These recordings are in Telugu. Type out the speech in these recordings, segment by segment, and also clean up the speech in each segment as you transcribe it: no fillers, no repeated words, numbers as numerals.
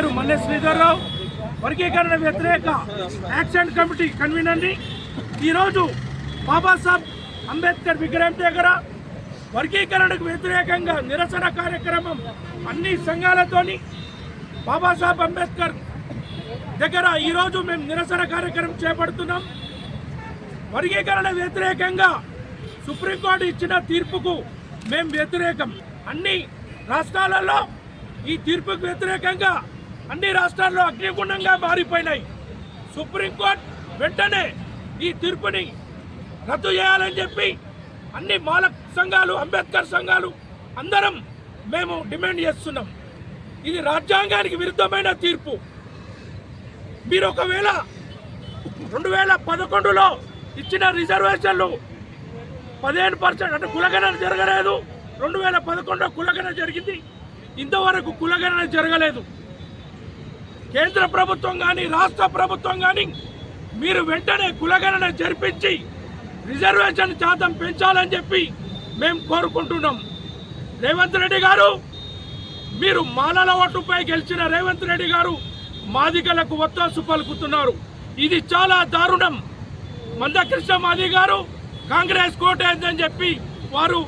అధ్యక్షుడు మల్లె శ్రీధర్రావు, వర్గీకరణ వ్యతిరేక యాక్షన్ కమిటీ కన్వీనర్ని ఈరోజు బాబాసాహెబ్ అంబేద్కర్ విగ్రహం దగ్గర వర్గీకరణకు వ్యతిరేకంగా నిరసన కార్యక్రమం అన్ని సంఘాలతోని బాబాసాహెబ్ అంబేద్కర్ దగ్గర ఈరోజు మేము నిరసన కార్యక్రమం చేపడుతున్నాం. వర్గీకరణ వ్యతిరేకంగా సుప్రీంకోర్టు ఇచ్చిన తీర్పుకు మేము వ్యతిరేకం. అన్ని రాష్ట్రాలలో ఈ తీర్పుకు వ్యతిరేకంగా అన్ని రాష్ట్రాల్లో అగ్నిగుండంగా మారిపోయినాయి. సుప్రీంకోర్టు వెంటనే ఈ తీర్పుని రద్దు చేయాలని చెప్పి అన్ని మాల సంఘాలు, అంబేద్కర్ సంఘాలు అందరం మేము డిమాండ్ చేస్తున్నాం. ఇది రాజ్యాంగానికి విరుద్ధమైన తీర్పు. మీరు ఒకవేళ 2011లో ఇచ్చిన రిజర్వేషన్లు 15% అంటే కులగణన జరగలేదు. 2011లో కులగణన జరిగింది, ఇంతవరకు కులగణన జరగలేదు. కేంద్ర ప్రభుత్వం కానీ రాష్ట్ర ప్రభుత్వం కానీ మీరు వెంటనే కులగణన జరిపించి రిజర్వేషన్ శాతం పెంచాలని చెప్పి మేము కోరుకుంటున్నాం. రేవంత్ రెడ్డి గారు, మీరు మాలల ఓటుపై గెలిచిన రేవంత్ రెడ్డి గారు మాదిగలకు ఒత్తాసు పలుకుతున్నారు. ఇది చాలా దారుణం. మందకృష్ణ మాది గారు కాంగ్రెస్ కోటేద్దని చెప్పి వారు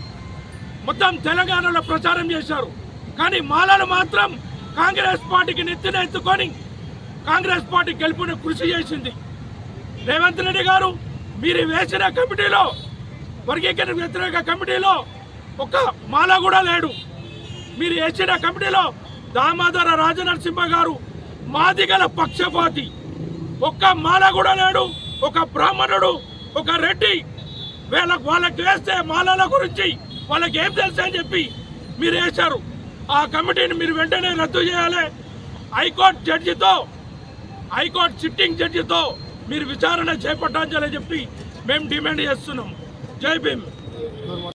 మొత్తం తెలంగాణలో ప్రచారం చేశారు. కానీ మాలలు మాత్రం కాంగ్రెస్ పార్టీకి నెత్తిన ఎత్తుకొని కాంగ్రెస్ పార్టీ గెలుపుని కృషి చేసింది. రేవంత్ రెడ్డి గారు, మీరు వేసిన కమిటీలో, వర్గీకరణ వ్యతిరేక కమిటీలో ఒక మాల కూడా లేడు. మీరు వేసిన కమిటీలో దామోదర రాజనరసింహ గారు మాదిగల పక్షపాతి, ఒక్క మాల కూడా లేడు. ఒక బ్రాహ్మణుడు, ఒక రెడ్డి, వాళ్ళకి వేస్తే మాలల గురించి వాళ్ళకి ఏం తెలుసు అని చెప్పి మీరు వేశారు. ఆ కమిటీని మీరు వెంటనే రద్దు చేయాలి. హైకోర్టు సిట్టింగ్ జడ్జితో మీరు విచారణ చేపట్టాలని చెప్పి మేము డిమాండ్ చేస్తున్నాం. జై భీమ్.